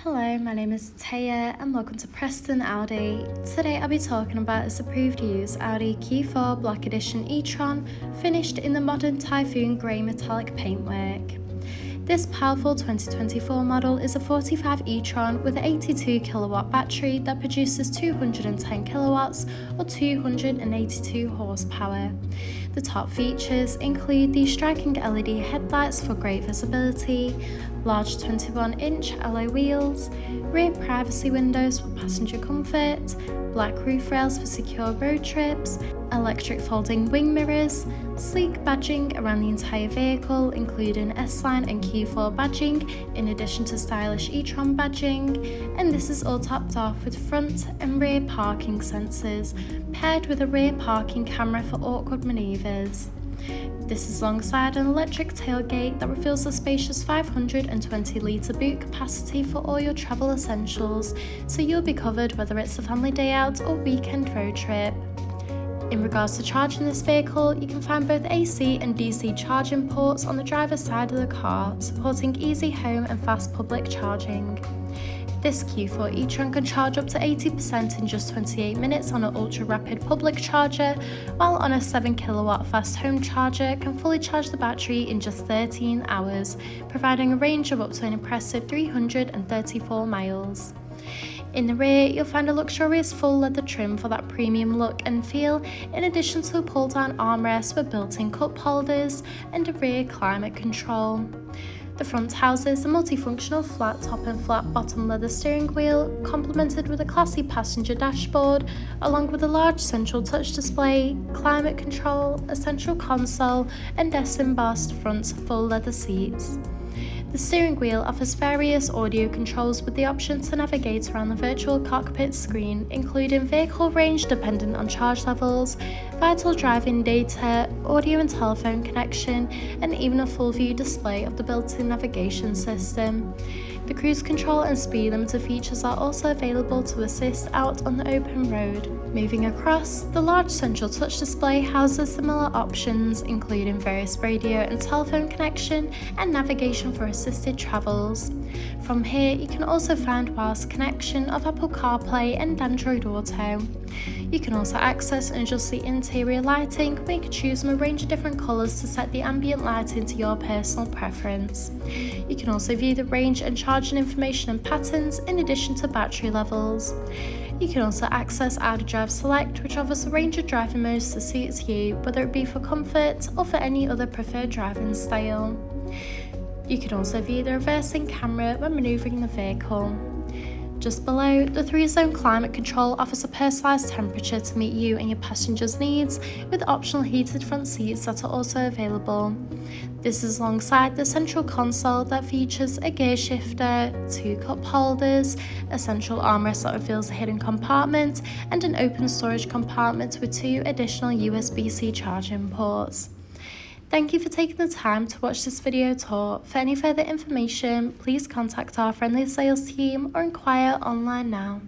Hello, my name is Taya and welcome to Preston Audi. Today I'll be talking about its approved use Audi Q4 Black Edition e-tron finished in the modern Typhoon Grey metallic paintwork. This powerful 2024 model is a 45 e-tron with an 82 kilowatt battery that produces 210 kilowatts or 282 horsepower. The top features include the striking LED headlights for great visibility, large 21-inch alloy wheels, rear privacy windows for passenger comfort, black roof rails for secure road trips, electric folding wing mirrors, sleek badging around the entire vehicle including S-Line and Q4 badging in addition to stylish e-tron badging, and this is all topped off with front and rear parking sensors paired with a rear parking camera for awkward manoeuvres. This is alongside an electric tailgate that reveals a spacious 520 litre boot capacity for all your travel essentials, so you'll be covered whether it's a family day out or weekend road trip. In regards to charging this vehicle, you can find both AC and DC charging ports on the driver's side of the car, supporting easy home and fast public charging. This Q4 e-tron can charge up to 80% in just 28 minutes on an ultra-rapid public charger, while on a 7 kilowatt fast home charger can fully charge the battery in just 13 hours, providing a range of up to an impressive 334 miles. In the rear, you'll find a luxurious full leather trim for that premium look and feel, in addition to a pull-down armrest with built-in cup holders and a rear climate control. The front houses a multifunctional flat top and flat bottom leather steering wheel, complemented with a classy passenger dashboard, along with a large central touch display, climate control, a central console, and embossed front full leather seats. The steering wheel offers various audio controls with the option to navigate around the virtual cockpit screen, including vehicle range dependent on charge levels, vital driving data, audio and telephone connection, and even a full view display of the built-in navigation system. The cruise control and speed limiter features are also available to assist out on the open road. Moving across, the large central touch display houses similar options, including various radio and telephone connection and navigation for assisted travels. From here, you can also find wireless connection of Apple CarPlay and Android Auto. You can also access and adjust the interior lighting, where you can choose from a range of different colours to set the ambient lighting to your personal preference. You can also view the range and charging information and patterns in addition to battery levels. You can also access Audi Drive Select, which offers a range of driving modes to suit you, whether it be for comfort or for any other preferred driving style. You can also view the reversing camera when manoeuvring the vehicle. Just below, the 3-zone climate control offers a personalised temperature to meet you and your passengers' needs, with optional heated front seats that are also available. This is alongside the central console that features a gear shifter, 2 cup holders, a central armrest that reveals a hidden compartment, and an open storage compartment with 2 additional USB-C charging ports. Thank you for taking the time to watch this video tour. For any further information, please contact our friendly sales team or inquire online now.